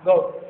Go.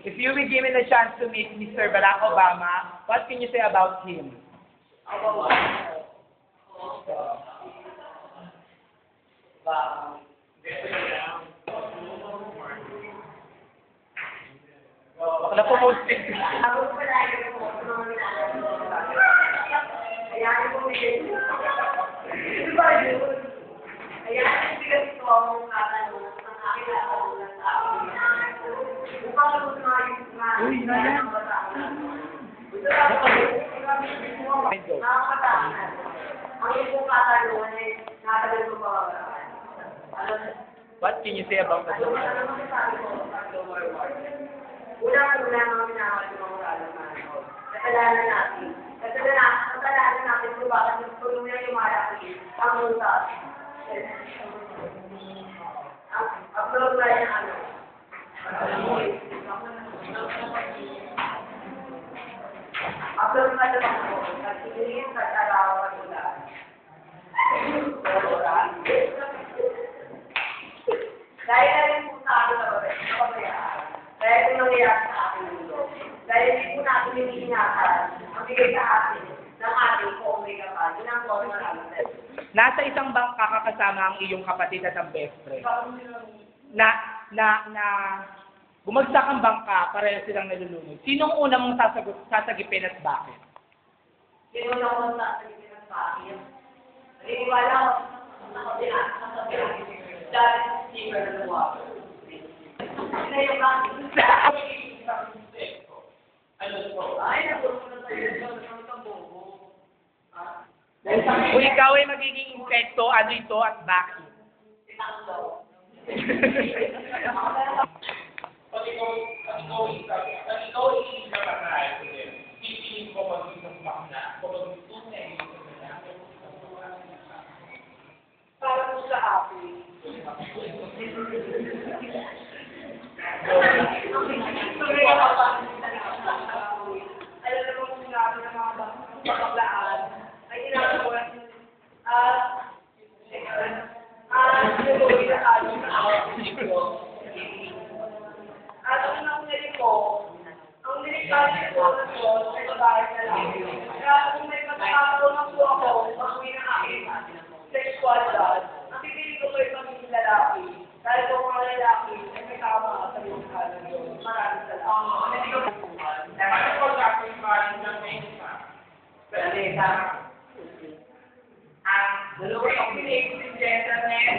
If you were given a chance to meet Mr. Barack Obama, what can you say about him? Wala po most Uy, na yan. What can you say about that? Unang-una mga minamahal ng mga kalaman. Kasalanan natin. Kasalanan natin kung bakit tulungan yung malaki ang mutas. Upload na yung ano. Upload na yung ako. Nagsigilis sa araw at ulan. Dahil na rin po sa akin na pabayaan. Dahil kung nangyayari sa ating mundo, dahil hindi po natin iniingatan ang bigay sa atin ng ating Omega pa, yun ang po natin. Nasa isang bangka kakasama ang iyong kapatid at ang best friend. Bumagsak ang bangka, pareho silang nalulunod. Sinong una mong sasagipin at bakit? Sino na mong sasagipin at bakit? Naniniwala ko, sasabihan, dahil hindi ka na water. Kung ikaw ay magiging insekto, ano ito at bakit? Pag ikaw iisip ka na pipiliin ko mag-isang bakna, kung mag-tunay Para po sa akin. Alam na kung sinabi ng mga baklaan ay inakabulan sinuloy na tayo na at ang nangyari ko, ang nilikasi ko na Diyos ay babae na lang. Kaya kung may pagkakaroon po ako, pag-uwi ng aking sexual love, ang pipili ko ay pagiging lalaki. Dahil kung mga lalaki ay may tama sa iyong kanan. Maraming salamat. Ang dalawa yung pinag si gentleman